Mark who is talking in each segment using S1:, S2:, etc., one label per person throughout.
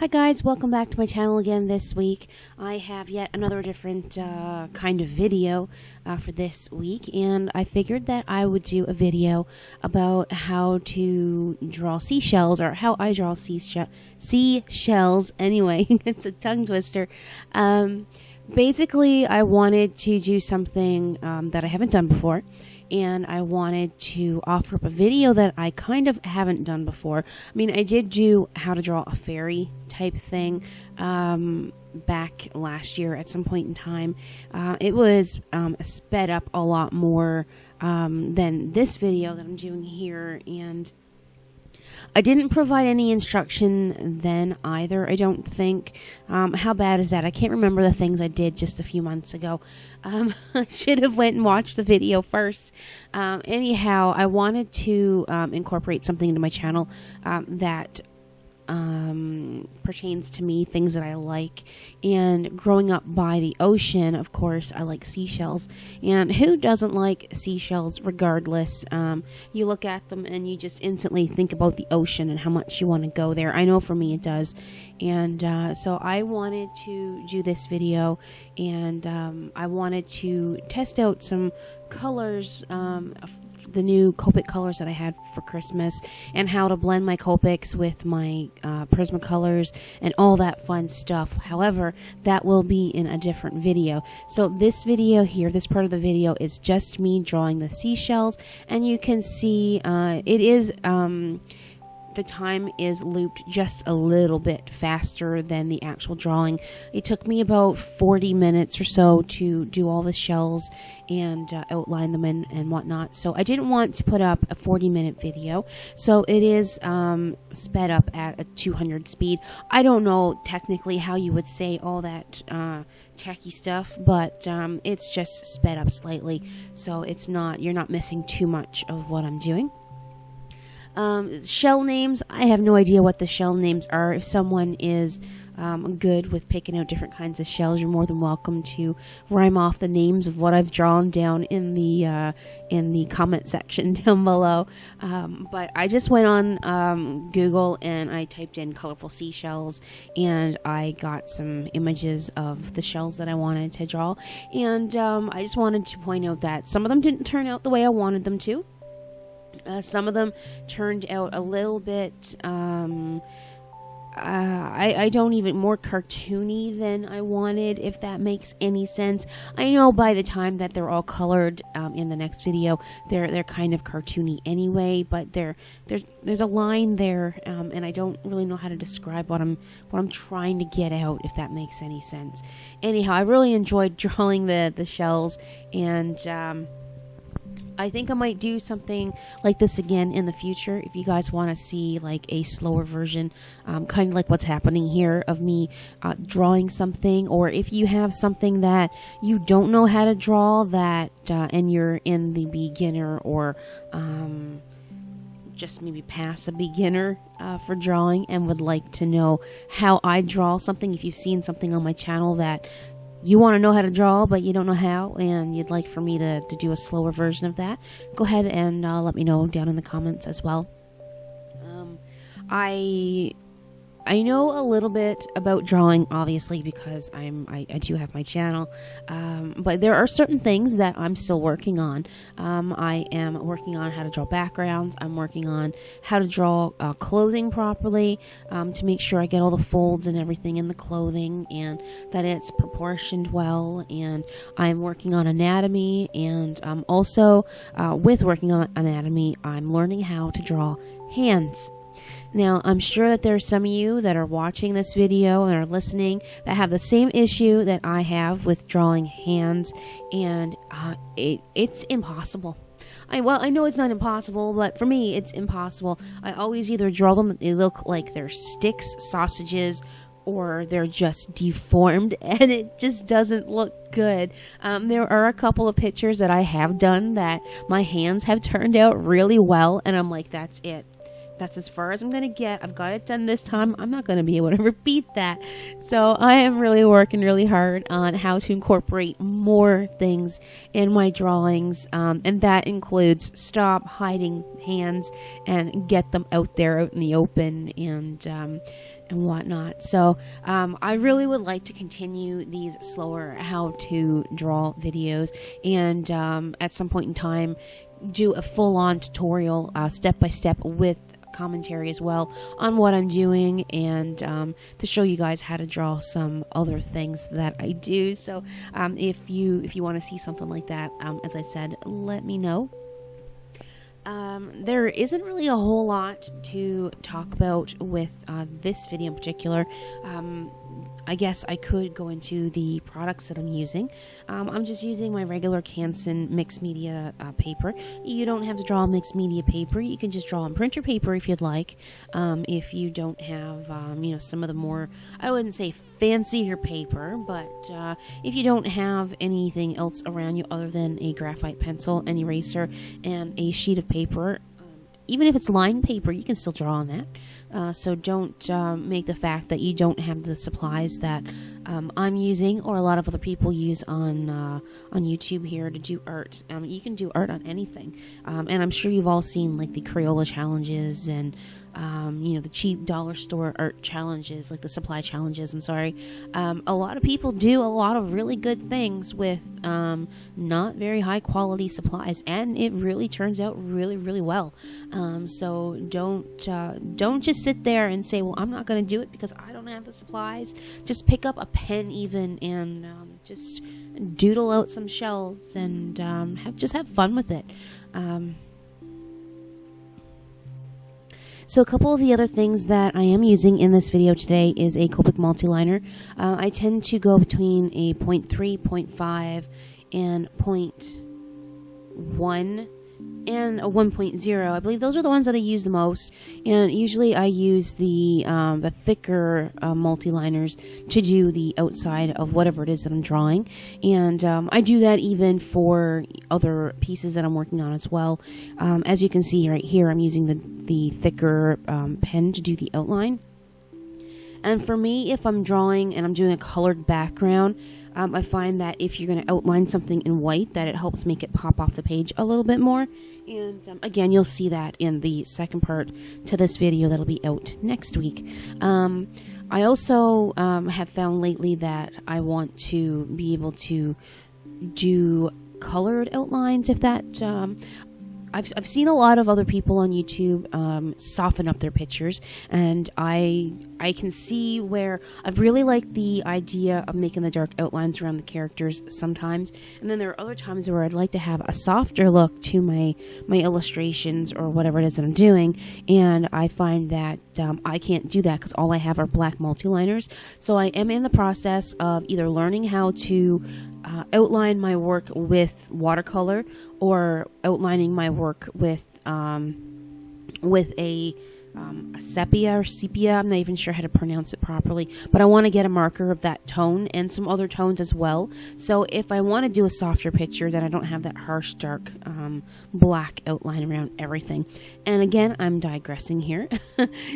S1: Hi guys, welcome back to my channel again this week. I have yet another different kind of video for this week, and I figured that I would do a video about how to draw seashells, or how I draw seashells. Anyway, it's a tongue twister. Basically, I wanted to do something that I haven't done before, and I wanted to offer up a video that I kind of haven't done before. I mean, I did do how to draw a fairy type thing back last year at some point in time. It was sped up a lot more than this video that I'm doing here, and I didn't provide any instruction then either, I don't think. How bad is that? I can't remember the things I did just a few months ago. I should have went and watched the video first. Anyhow, I wanted to incorporate something into my channel that pertains to me, things that I like. And growing up by the ocean, of course, I like seashells. And who doesn't like seashells regardless? You look at them and you just instantly think about the ocean and how much you want to go there. I know for me it does. And so I wanted to do this video, and I wanted to test out some colors, the new Copic colors that I had for Christmas, and how to blend my Copics with my Prismacolors and all that fun stuff. However, that will be in a different video. So this video here, this part of the video, is just me drawing the seashells, and you can see it is the time is looped just a little bit faster than the actual drawing. It took me about 40 minutes or so to do all the shells and outline them and whatnot. So I didn't want to put up a 40-minute video. So it is sped up at a 200 speed. I don't know technically how you would say all that tacky stuff, but it's just sped up slightly. So it's not, you're not missing too much of what I'm doing. Shell names, I have no idea what the shell names are. If someone is good with picking out different kinds of shells, you're more than welcome to rhyme off the names of what I've drawn down in the comment section down below. But I just went on Google and I typed in colorful seashells, and I got some images of the shells that I wanted to draw. And I just wanted to point out that some of them didn't turn out the way I wanted them to. Some of them turned out a little bit, I don't even, more cartoony than I wanted, if that makes any sense. I know by the time that they're all colored in the next video, they're kind of cartoony anyway, but there's a line there, and I don't really know how to describe what I'm trying to get out, if that makes any sense. Anyhow, I really enjoyed drawing the shells, and I think I might do something like this again in the future if you guys want to see like a slower version, kind of like what's happening here of me drawing something. Or if you have something that you don't know how to draw, that and you're in the beginner, or just maybe past a beginner for drawing, and would like to know how I draw something. If you've seen something on my channel that you want to know how to draw, but you don't know how, and you'd like for me to do a slower version of that, go ahead and let me know down in the comments as well. I know a little bit about drawing, obviously, because I do have my channel, but there are certain things that I'm still working on. I am working on how to draw backgrounds. I'm working on how to draw clothing properly, to make sure I get all the folds and everything in the clothing, and that it's proportioned well. And I'm working on anatomy, and also with working on anatomy, I'm learning how to draw hands. Now, I'm sure that there are some of you that are watching this video and are listening that have the same issue that I have with drawing hands, and it's impossible. I know it's not impossible, but for me, it's impossible. I always either draw them, they look like they're sticks, sausages, or they're just deformed, and it just doesn't look good. There are a couple of pictures that I have done that my hands have turned out really well, and I'm like, that's it. That's as far as I'm going to get. I've got it done this time. I'm not going to be able to repeat that. So I am really working really hard on how to incorporate more things in my drawings. And that includes stop hiding hands and get them out there out in the open. And and whatnot. So I really would like to continue these slower how to draw videos, and at some point in time do a full-on tutorial step by step with commentary as well on what I'm doing, and to show you guys how to draw some other things that I do. So if you want to see something like that, as I said, let me know. There isn't really a whole lot to talk about with this video in particular. I guess I could go into the products that I'm using. I'm just using my regular Canson mixed media paper. You don't have to draw mixed media paper. You can just draw on printer paper if you'd like. If you don't have, some of the more, I wouldn't say fancier paper, but if you don't have anything else around you other than a graphite pencil, an eraser, and a sheet of paper, even if it's lined paper, you can still draw on that. So don't make the fact that you don't have the supplies that I'm using or a lot of other people use on YouTube here to do art. You can do art on anything. And I'm sure you've all seen like the Crayola challenges and the cheap dollar store art challenges, like the supply challenges, I'm sorry. A lot of people do a lot of really good things with not very high quality supplies, and it really turns out really, really well. So don't just sit there and say, well, I'm not going to do it because I don't have the supplies. Just pick up a pen even and just doodle out some shells and have fun with it. So a couple of the other things that I am using in this video today is a Copic multiliner. I tend to go between a 0.3, 0.5, and 0.1 and a 1.0. I believe those are the ones that I use the most. And usually I use the thicker multiliners to do the outside of whatever it is that I'm drawing. And I do that even for other pieces that I'm working on as well. As you can see right here, I'm using the thicker pen to do the outline. And for me, if I'm drawing and I'm doing a colored background, I find that if you're going to outline something in white, that it helps make it pop off the page a little bit more. And again, you'll see that in the second part to this video that'll be out next week. I also have found lately that I want to be able to do colored outlines, if that... I've seen a lot of other people on YouTube soften up their pictures, and I can see where I've really liked the idea of making the dark outlines around the characters sometimes, and then there are other times where I'd like to have a softer look to my illustrations or whatever it is that I'm doing, and I find that I can't do that because all I have are black multiliners. So I am in the process of either learning how to outline my work with watercolor or outlining my work with a sepia or sepia. I'm not even sure how to pronounce it properly, but I want to get a marker of that tone and some other tones as well. So if I want to do a softer picture, then I don't have that harsh, dark, black outline around everything. And again, I'm digressing here.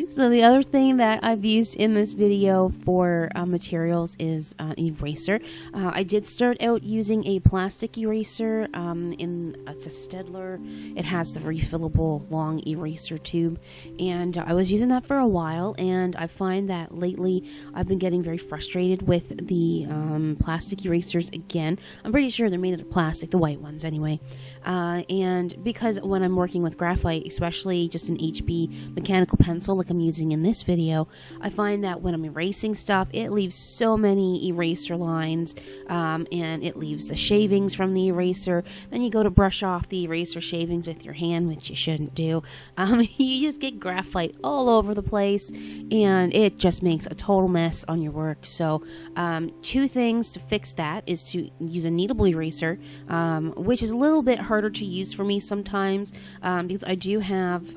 S1: So the other thing that I've used in this video for materials is an eraser. I did start out using a plastic eraser. It's a Stedler. It has the refillable long eraser tube, and I was using that for a while, and I find that lately I've been getting very frustrated with the plastic erasers again. I'm pretty sure they're made out of plastic, the white ones anyway. And because when I'm working with graphite, especially just an HB mechanical pencil like I'm using in this video, I find that when I'm erasing stuff, it leaves so many eraser lines, and it leaves the shavings from the eraser. Then you go to brush off the eraser shavings with your hand, which you shouldn't do. You just get graphite all over the place, and it just makes a total mess on your work. So two things to fix that is to use a kneadable eraser, which is a little bit harder to use for me sometimes, because I do have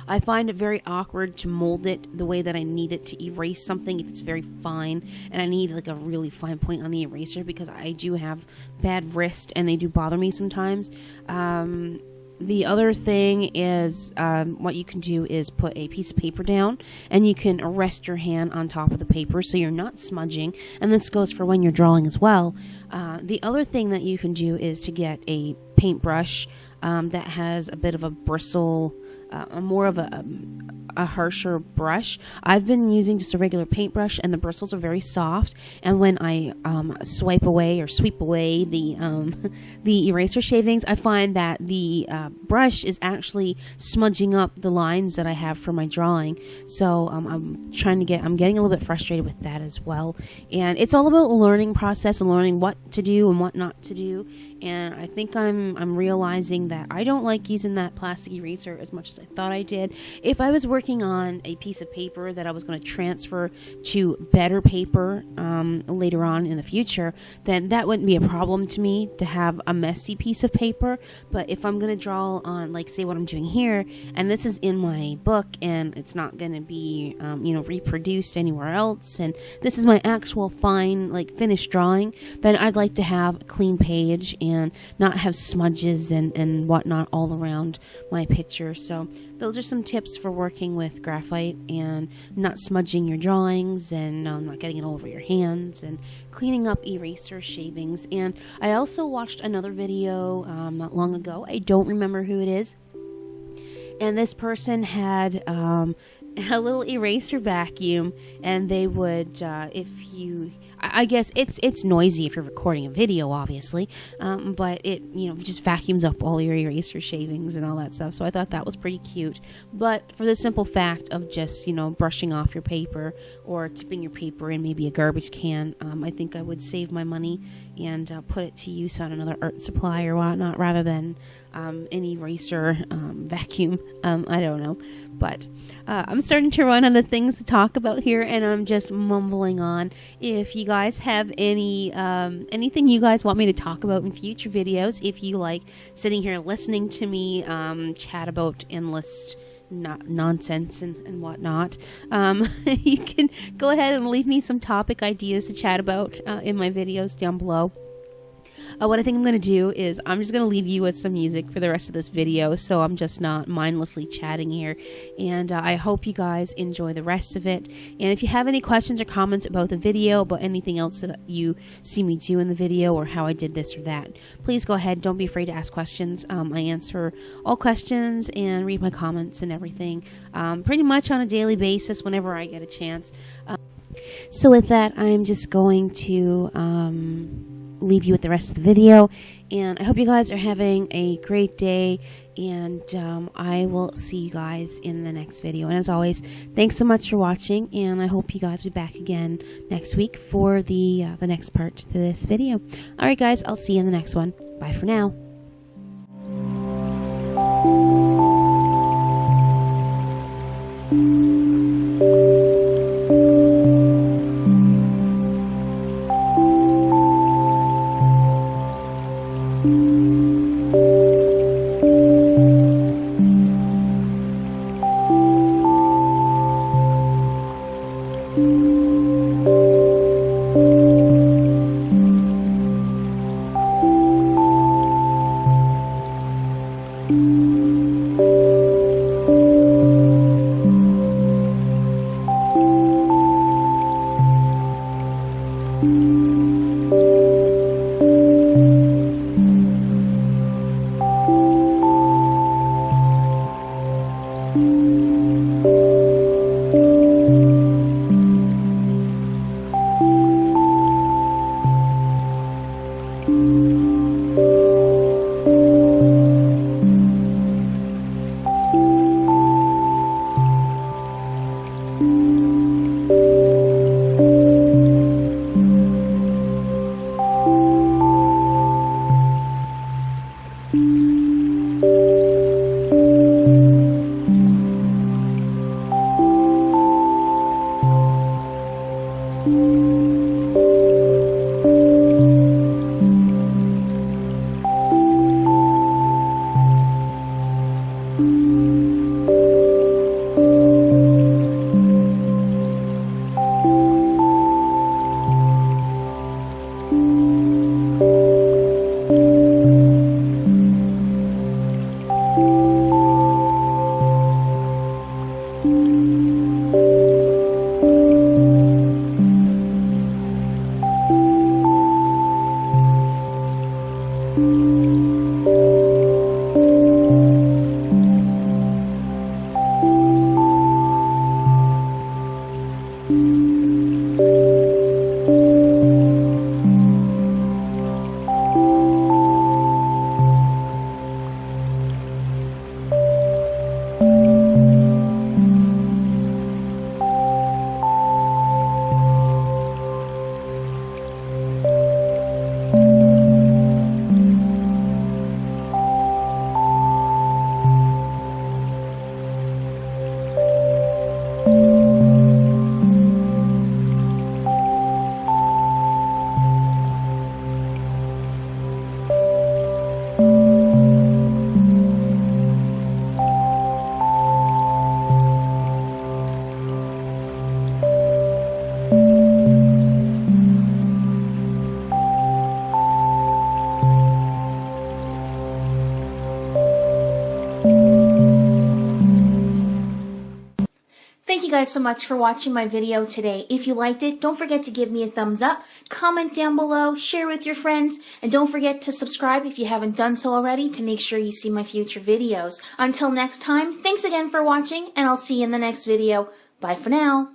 S1: I find it very awkward to mold it the way that I need it to erase something if it's very fine, and I need like a really fine point on the eraser because I do have bad wrist and they do bother me sometimes. The other thing is what you can do is put a piece of paper down, and you can rest your hand on top of the paper so you're not smudging, and this goes for when you're drawing as well. The other thing that you can do is to get a paintbrush that has a bit of a bristle, more of a harsher brush. I've been using just a regular paintbrush, and the bristles are very soft. And when I sweep away the the eraser shavings, I find that the brush is actually smudging up the lines that I have for my drawing. So I'm getting a little bit frustrated with that as well. And it's all about a learning process and learning what to do and what not to do. And I think I'm realizing that I don't like using that plastic eraser as much as I thought I did. If I was working on a piece of paper that I was going to transfer to better paper later on in the future, then that wouldn't be a problem to me to have a messy piece of paper. But if I'm going to draw on, like, say what I'm doing here, and this is in my book, and it's not going to be reproduced anywhere else, and this is my actual fine, like, finished drawing, then I'd like to have a clean page and not have smudges and whatnot all around my picture. So those are some tips for working with graphite and not smudging your drawings and not getting it all over your hands and cleaning up eraser shavings. And I also watched another video not long ago. I don't remember who it is. And this person had a little eraser vacuum, and they would, I guess it's noisy if you're recording a video, obviously, but it just vacuums up all your eraser shavings and all that stuff. So I thought that was pretty cute. But for the simple fact of just brushing off your paper or tipping your paper in maybe a garbage can, I think I would save my money and put it to use on another art supply or whatnot rather than an eraser vacuum. I don't know, but I'm starting to run out of things to talk about here, and I'm just mumbling on. If you guys have anything you guys want me to talk about in future videos, if you like sitting here listening to me chat about endless nonsense and whatnot, you can go ahead and leave me some topic ideas to chat about in my videos down below. What I think I'm going to do is I'm just going to leave you with some music for the rest of this video, so I'm just not mindlessly chatting here. And I hope you guys enjoy the rest of it. And if you have any questions or comments about the video, about anything else that you see me do in the video, or how I did this or that, please go ahead. Don't be afraid to ask questions. I answer all questions and read my comments and everything pretty much on a daily basis whenever I get a chance. So with that, I'm just going to leave you with the rest of the video, and I hope you guys are having a great day, and I will see you guys in the next video. And as always, thanks so much for watching, and I hope you guys will be back again next week for the next part to this video. Alright guys, I'll see you in the next one. Bye for now.
S2: Thank you guys so much for watching my video today. If you liked it, don't forget to give me a thumbs up, comment down below, share with your friends, and don't forget to subscribe if you haven't done so already to make sure you see my future videos. Until next time, thanks again for watching, and I'll see you in the next video. Bye for now.